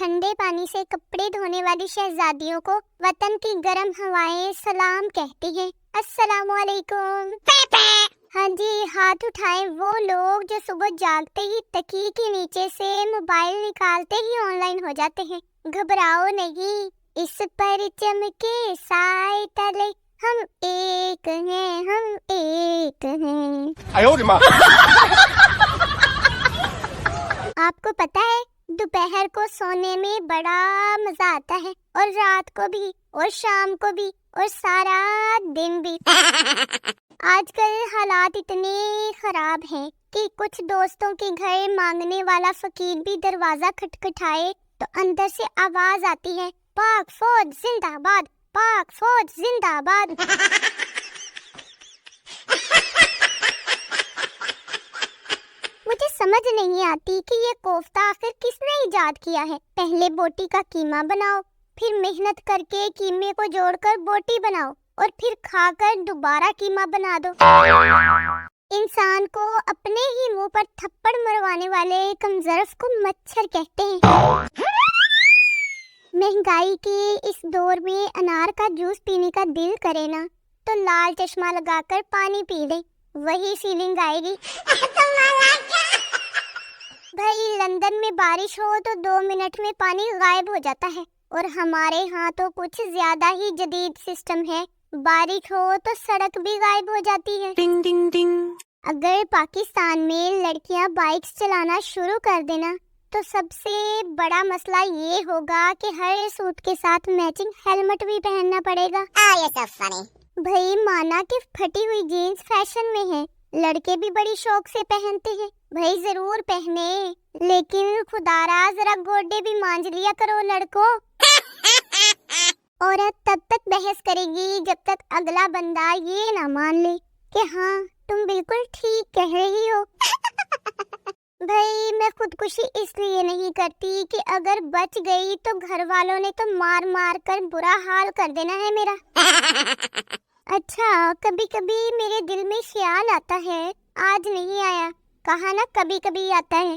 ٹھنڈے پانی سے کپڑے دھونے والی شہزادیوں کو وطن کی گرم ہوائیں سلام کہتی ہیں۔ السلام علیکم۔ ہاں جی، ہاتھ اٹھائیں وہ لوگ جو صبح جاگتے ہی تکیے کے نیچے سے موبائل نکالتے ہی آن لائن ہو جاتے ہیں۔ گھبراؤ نہیں، اس پر چمکے سائے تلے ہم ایک ہیں، ہم ایک ہیں۔ آپ کو پتا ہے دوپہر کو سونے میں بڑا مزہ آتا ہے، اور رات کو بھی، اور شام کو بھی، اور سارا دن بھی۔ آج کل حالات اتنے خراب ہیں کہ کچھ دوستوں کے گھر مانگنے والا فقیر بھی دروازہ کھٹکھٹائے تو اندر سے آواز آتی ہے، پاک فوج زندہ باد، پاک فوج زندہ باد۔ مجھے سمجھ نہیں آتی کہ یہ کوفتہ آخر کس نے ایجاد کیا ہے۔ پہلے بوٹی کا قیمہ بناؤ، پھر محنت کر کے قیمے کو جوڑ کر بوٹی بناؤ، اور پھر کھا کر دوبارہ قیمہ بنا دو۔ انسان کو اپنے ہی منہ پر تھپڑ مروانے والے کمظرف کو مچھر کہتے ہیں۔ مہنگائی کے اس دور میں انار کا جوس پینے کا دل کرے نا تو لال چشمہ لگا کر پانی پی لیں، وہی فیلنگ آئے گی۔ بھائی لندن میں بارش ہو تو 2 منٹ میں پانی غائب ہو جاتا ہے، اور ہمارے ہاں تو کچھ زیادہ ہی جدید سسٹم ہے، بارش ہو تو سڑک بھی غائب ہو جاتی ہے۔ ٹنگ ٹنگ ٹنگ۔ اگر پاکستان میں لڑکیاں بائکس چلانا شروع کر دینا تو سب سے بڑا مسئلہ یہ ہوگا کہ ہر سوٹ کے ساتھ میچنگ ہیلمٹ بھی پہننا پڑے گا۔ بھائی مانا کہ پھٹی ہوئی جینز فیشن میں ہے، لڑکے بھی بڑی شوق سے پہنتے ہیں، بھائی ضرور پہنے، لیکن خدا را ذرا گوڈے بھی مانج لیا کرو لڑکوں۔ عورت تب تک بحث کرے گی جب تک اگلا بندہ یہ نہ مان لے کہ ہاں تم بالکل ٹھیک کہہ رہی ہو۔ بھائی میں خودکشی اس لیے نہیں کرتی کہ اگر بچ گئی تو گھر والوں نے تو مار مار کر برا حال کر دینا ہے میرا۔ اچھا کبھی کبھی میرے دل میں خیال آتا ہے، آج نہیں آیا، کہا نا کبھی کبھی آتا ہے۔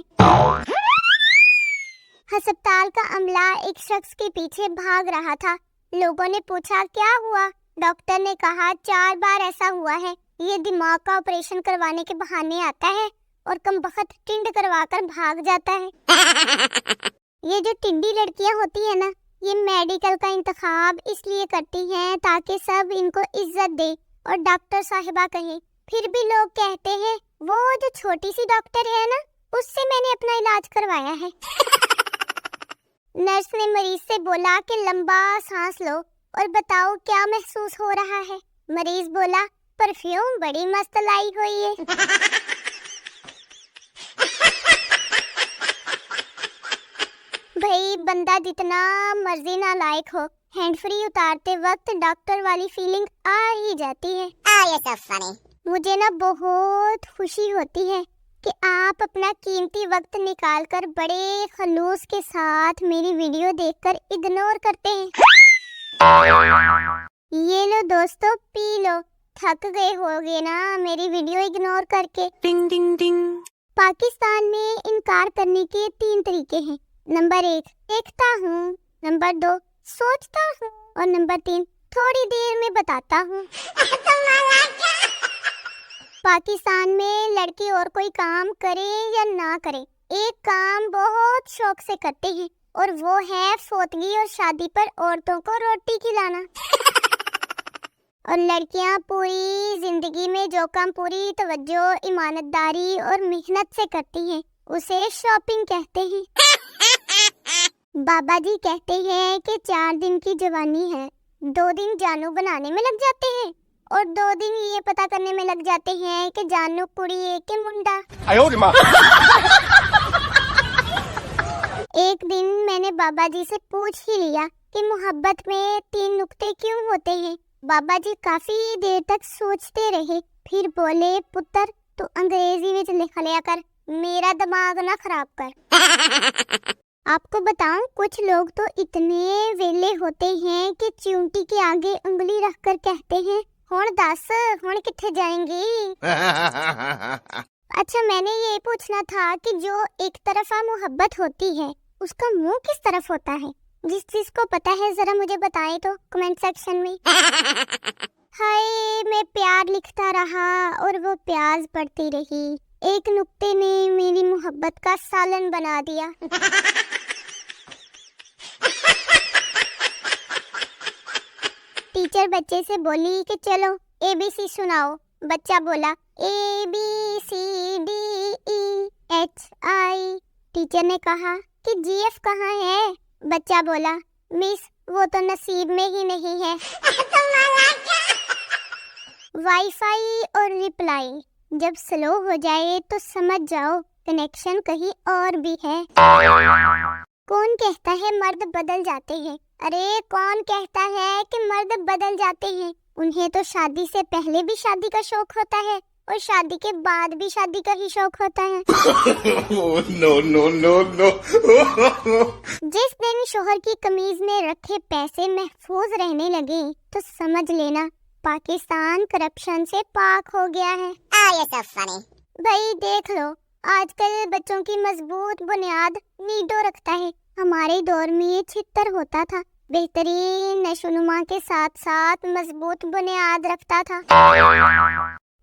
ہسپتال کا عملہ ایک شخص کے پیچھے بھاگ رہا تھا، لوگوں نے پوچھا کیا ہوا؟ ڈاکٹر نے کہا 4 بار ایسا ہوا ہے، یہ دماغ کا آپریشن کروانے کے بہانے آتا ہے اور کم بخت ٹنڈ کروا کر بھاگ جاتا ہے۔ یہ جو ٹنڈی لڑکیاں ہوتی ہیں نا، یہ میڈیکل کا انتخاب اس لیے کرتی ہیں تاکہ سب ان کو عزت دے اور ڈاکٹر صاحبہ کہیں، پھر بھی لوگ کہتے ہیں وہ جو چھوٹی سی ڈاکٹر ہے نا، اس سے میں نے اپنا علاج کروایا ہے۔ نرس نے مریض سے بولا کہ لمبا سانس لو اور بتاؤ کیا محسوس ہو رہا ہے۔ مریض بولا پرفیوم بڑی مست لائی ہوئی ہے۔ بھائی بندہ جتنا مرضی نالائق ہو، ہینڈ فری اتارتے وقت ڈاکٹر والی فیلنگ آ ہی جاتی ہے۔ مجھے نا بہت خوشی ہوتی ہے کہ آپ اپنا قیمتی وقت نکال کر بڑے خلوص کے ساتھ میری ویڈیو دیکھ کر اگنور کرتے ہیں۔ یہ لو دوستو پی لو، تھک گئے ہوگے نا میری ویڈیو اگنور کر کے۔ ٹنگ ٹنگ ٹنگ۔ پاکستان میں انکار کرنے کے 3 طریقے ہیں۔ نمبر 1 دیکھتا ہوں، نمبر 2 سوچتا ہوں، اور نمبر 3 تھوڑی دیر میں بتاتا ہوں۔ پاکستان میں لڑکی اور کوئی کام کرے یا نہ کرے، ایک کام بہت شوق سے کرتے ہیں، اور وہ ہے فوتگی اور شادی پر عورتوں کو روٹی کھلانا۔ اور لڑکیاں پوری زندگی میں جو کام پوری توجہ، ایمانت داری اور محنت سے کرتی ہیں اسے شاپنگ کہتے ہیں۔ بابا جی کہتے ہیں کہ 4 دن کی جوانی ہے، 2 دن جانو بنانے میں لگ جاتے ہیں، اور 2 دن یہ پتا کرنے میں لگ جاتے ہیں کہ جانو کڑی ہے کہ منڈا۔ ایک دن میں نے بابا جی سے پوچھ ہی لیا کہ محبت میں 3 نقطے کیوں ہوتے ہیں۔ بابا جی کافی دیر تک سوچتے رہے، پھر بولے پتر تو انگریزی میں لکھ لیا کر، میرا دماغ نہ خراب کر۔ آپ کو بتاؤں کچھ لوگ تو اتنے ویلے ہوتے ہیں کہ چونٹی کے آگے انگلی رکھ کر کہتے ہیں ہون دس ہون کتھے جائیں گی۔ اچھا میں نے یہ پوچھنا تھا کہ جو ایک طرفہ محبت ہوتی ہے اس کا منہ کس طرف ہوتا ہے؟ جس چیز کو پتا ہے ذرا مجھے بتائے تو کمنٹ سیکشن میں۔ ہائے میں پیار لکھتا رہا اور وہ پیاز پڑتی رہی، ایک نقطے نے میری محبت کا سالن بنا دیا۔ ٹیچر بچے سے بولی کہ چلو اے بی سی سناؤ۔ بچہ بولا A B C D E H I. Teacher نے کہا کہ جی ایف کہاں ہے؟ بچہ بولا مس وہ تو نصیب میں ہی نہیں ہے۔ وائی فائی اور ریپلائی جب سلو ہو جائے تو سمجھ جاؤ کنیکشن کہیں اور بھی ہے۔ کون کہتا ہے مرد بدل جاتے ہیں؟ ارے کون کہتا ہے کہ مرد بدل جاتے ہیں؟ انہیں تو شادی سے پہلے بھی شادی کا شوق ہوتا ہے اور شادی کے بعد بھی شادی کا ہی شوق ہوتا ہے۔ no. جس دن شوہر کی قمیض میں رکھے پیسے محفوظ رہنے لگے تو سمجھ لینا پاکستان کرپشن سے پاک ہو گیا ہے۔ بھائی دیکھ لو آج کل بچوں کی مضبوط بنیاد نیڈو رکھتا ہے، ہمارے دور میں یہ چھتر ہوتا تھا، بہترین نشو نما کے ساتھ ساتھ مضبوط بنیاد رکھتا تھا۔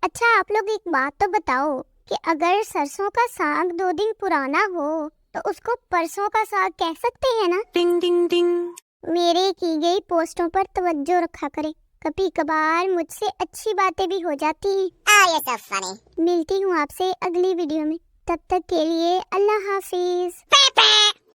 اچھا آپ لوگ ایک بات تو بتاؤ کہ اگر سرسوں کا ساگ 2 دن پرانا ہو تو اس کو پرسوں کا ساگ کہہ سکتے ہیں نا؟ ٹنگ ٹنگ ٹنگ۔ میرے کی گئی پوسٹوں پر توجہ رکھا کرے، کبھی کبھار مجھ سے اچھی باتیں بھی ہو جاتی ہیں۔ ملتی ہوں آپ سے اگلی ویڈیو میں، تب تک کے لیے اللہ حافظ۔